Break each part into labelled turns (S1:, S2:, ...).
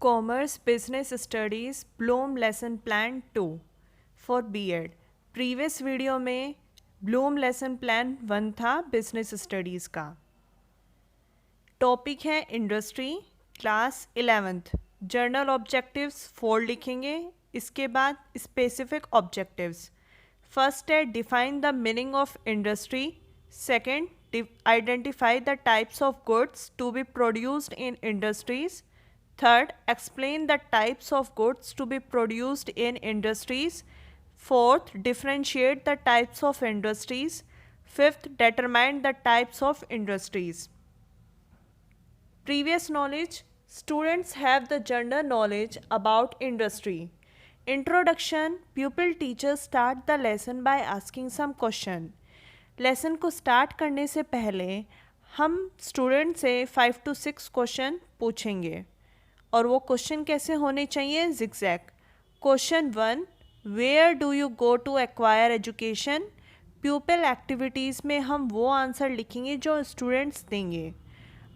S1: Commerce Business Studies Bloom Lesson Plan 2 for B.Ed. Previous video में Bloom lesson plan 1 था business studies का। Topic है industry, class 11th। General objectives 4 लिखेंगे, इसके बाद स्पेसिफिक ऑब्जेक्टिव्स। फर्स्ट है define the meaning of industry. Second, identify the types of goods to be produced in industries. Third, explain the types of goods to be produced in industries. Fourth, differentiate the types of industries. Fifth, determine the types of industries. Previous knowledge. Students have the general knowledge about industry. Introduction. Pupil teachers start the lesson by asking some question. Lesson को start करने से पहले हम student से 5 to 6 question पूछेंगे और वो question कैसे होने चाहिए? Zigzag. Question 1, where do you go to acquire education? Pupil activities में हम वो आंसर लिखेंगे जो स्टूडेंट्स देंगे।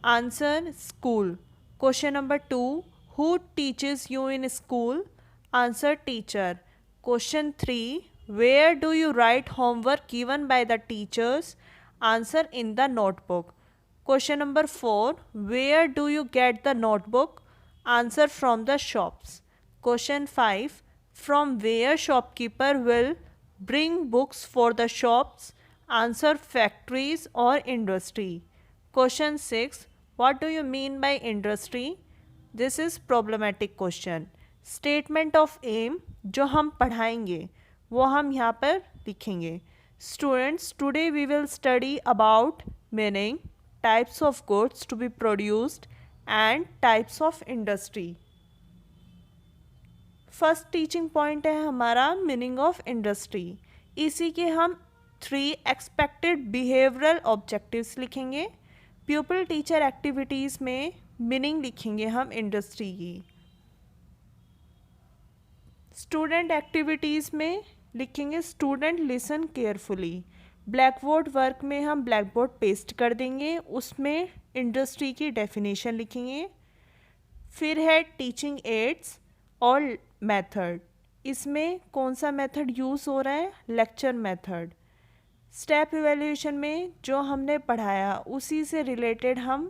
S1: Answer school. Question number 2, who teaches you in school? Answer teacher. Question 3, where do you write homework given by the teachers? Answer in the notebook. Question number 4, where do you get the notebook? Answer from the shops. Question 5, from where shopkeeper will bring books for the shops? Answer factories or industry. Question 6, what do you mean by industry? This is problematic question. Statement of aim जो हम पढ़ाएंगे वो हम यहाँ पर लिखेंगे। Students, today we will study about meaning, types of goods to be produced and types of industry. First teaching point है हमारा मीनिंग ऑफ इंडस्ट्री। इसी के हम 3 एक्सपेक्टेड बिहेवियरल ऑब्जेक्टिव्स लिखेंगे। प्यूपिल टीचर एक्टिविटीज़ में मीनिंग लिखेंगे हम इंडस्ट्री की। स्टूडेंट एक्टिविटीज़ में लिखेंगे student listen carefully. Black board work में हम ब्लैक बोर्ड पेस्ट कर देंगे, उसमें इंडस्ट्री की डेफिनेशन लिखेंगे। फिर है टीचिंग एड्स और मेथड। इसमें कौन सा मेथड यूज़ हो रहा है? Lecture method. स्टेप इवैल्यूएशन में जो हमने पढ़ाया उसी से रिलेटेड हम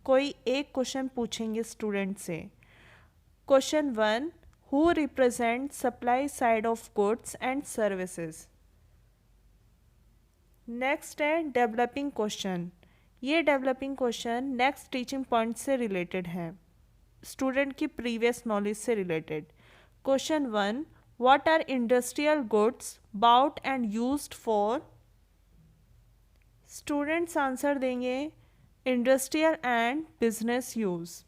S1: कोई एक क्वेश्चन पूछेंगे स्टूडेंट से। Question 1, who represent supply side of goods and services? Next है डेवलपिंग क्वेश्चन। ये developing question next teaching point से रिलेटेड है, स्टूडेंट की प्रीवियस नॉलेज से related. Question 1, what are industrial goods bought and used for? Students answer देंगे industrial and business use.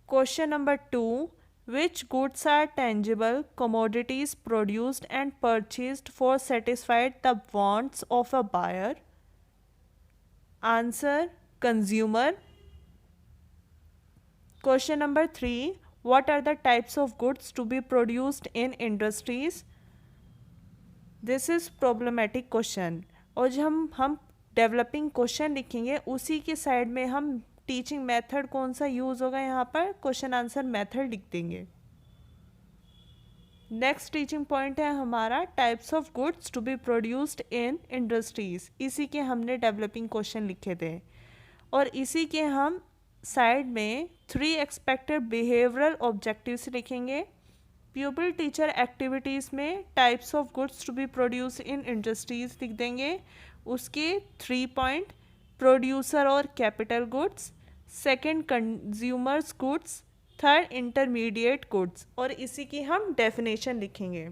S1: Question number 2, which goods are tangible commodities produced and purchased for satisfied the wants of a buyer? Answer consumer. Question number 3, what are the types of goods to be produced in industries? This is problematic question। और जब हम developing question लिखेंगे उसी के side में हम teaching method कौन सा यूज़ होगा यहाँ पर क्वेश्चन आंसर मेथड लिख देंगे। नेक्स्ट टीचिंग पॉइंट है हमारा types of goods to be produced in industries. इसी के हमने डेवलपिंग क्वेश्चन लिखे थे और इसी के हम साइड में 3 एक्सपेक्टेड बिहेवियरल ऑब्जेक्टिव्स लिखेंगे। प्यूपिल टीचर एक्टिविटीज़ में types of goods to be produce in industries लिख देंगे। उसके 3 पॉइंट, प्रोड्यूसर और capital goods, second consumers goods, third intermediate goods, और इसी की हम डेफिनेशन लिखेंगे।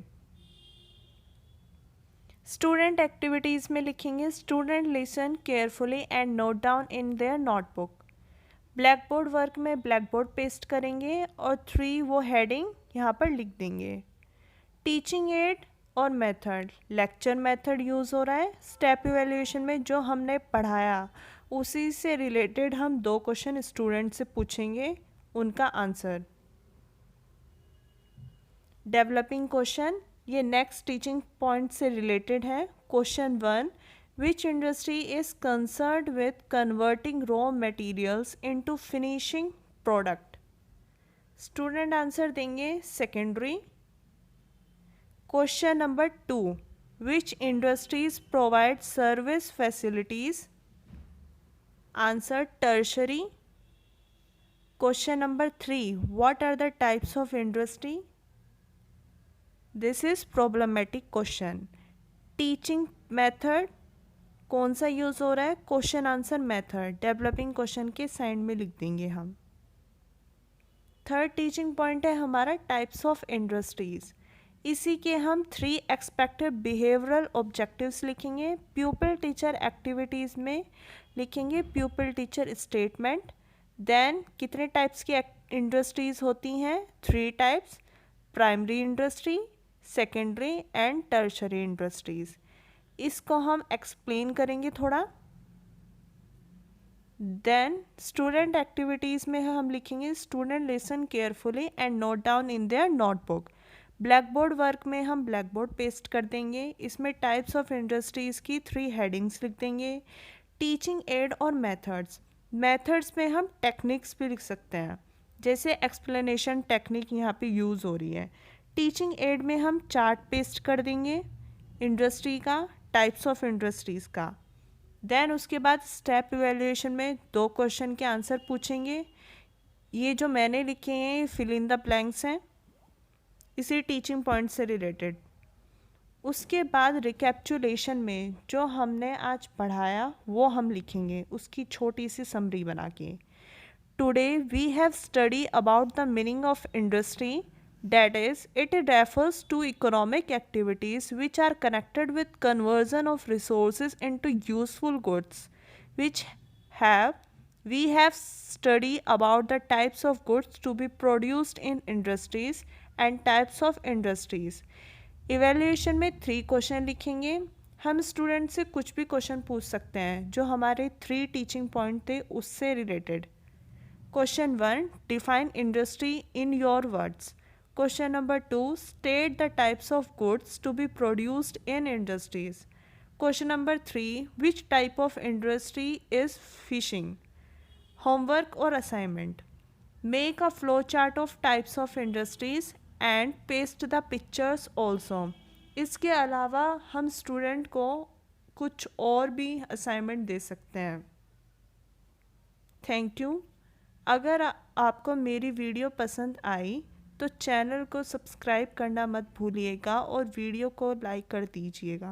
S1: स्टूडेंट एक्टिविटीज़ में लिखेंगे student listen carefully and note down in their notebook. Black board work में ब्लैक बोर्ड पेस्ट करेंगे और 3 वो हेडिंग यहाँ पर लिख देंगे। टीचिंग एड और मेथड, लेक्चर मेथड यूज़ हो रहा है। स्टेप इवैल्यूएशन में जो हमने पढ़ाया उसी से रिलेटेड हम 2 क्वेश्चन स्टूडेंट से पूछेंगे, उनका आंसर। डेवलपिंग क्वेश्चन ये नेक्स्ट टीचिंग पॉइंट से रिलेटेड है। Question 1, which industry is concerned with converting raw materials into finishing product? Student answer देंगे secondary. Question number 2, which industries provide service facilities? Answer tertiary. Question number 3, what are the types of industry? This is problematic question. Teaching method कौन सा use हो रहा है? Question answer method developing question के side में लिख देंगे हम। थर्ड टीचिंग पॉइंट है हमारा टाइप्स ऑफ इंडस्ट्रीज। इसी के हम 3 एक्सपेक्टेड बिहेवियरल ऑब्जेक्टिव्स लिखेंगे। प्यूपिल टीचर एक्टिविटीज़ में लिखेंगे प्यूपिल टीचर स्टेटमेंट। देन कितने टाइप्स की इंडस्ट्रीज़ होती हैं? 3 types, primary industry, secondary and tertiary industries. इसको हम एक्सप्लेन करेंगे थोड़ा। देन स्टूडेंट एक्टिविटीज़ में हम लिखेंगे student listen carefully and note down in their notebook. Black board work में हम ब्लैक बोर्ड पेस्ट कर देंगे। इसमें टाइप्स ऑफ इंडस्ट्रीज़ की 3 हेडिंग्स लिख देंगे। टीचिंग एड और मेथड्स, मेथड्स में हम टेक्निक्स भी लिख सकते हैं, जैसे एक्सप्लेनेशन टेक्निक यहाँ पे यूज़ हो रही है। टीचिंग एड में हम चार्ट पेस्ट कर देंगे इंडस्ट्री का, टाइप्स ऑफ इंडस्ट्रीज़ का। देन उसके बाद स्टेप इवैल्यूएशन में 2 क्वेश्चन के आंसर पूछेंगे। ये जो मैंने लिखे हैं फिल इन द ब्लैंक्स हैं, इसी टीचिंग पॉइंट से रिलेटेड। उसके बाद रिकैप्चुलेशन में जो हमने आज पढ़ाया वो हम लिखेंगे, उसकी छोटी सी समरी बना के। Today we have study about the meaning of industry, that is, it refers to economic activities which are connected with conversion of resources into useful goods, we have studied about the types of goods to be produced in industries and types of industries. Evaluation में 3 question लिखेंगे। हम student से कुछ भी question पूछ सकते हैं जो हमारे 3 टीचिंग पॉइंट थे उससे related. Question 1, define industry in your words. Question number 2, state the types of goods to be produced in industries. Question number 3, which type of industry is fishing? Homework or assignment. Make a flow chart of types of industries and paste the pictures also. इसके अलावा हम student को कुछ और भी assignment दे सकते हैं। Thank you. अगर आपको मेरी वीडियो पसंद आई तो चैनल को सब्सक्राइब करना मत भूलिएगा और वीडियो को लाइक कर दीजिएगा।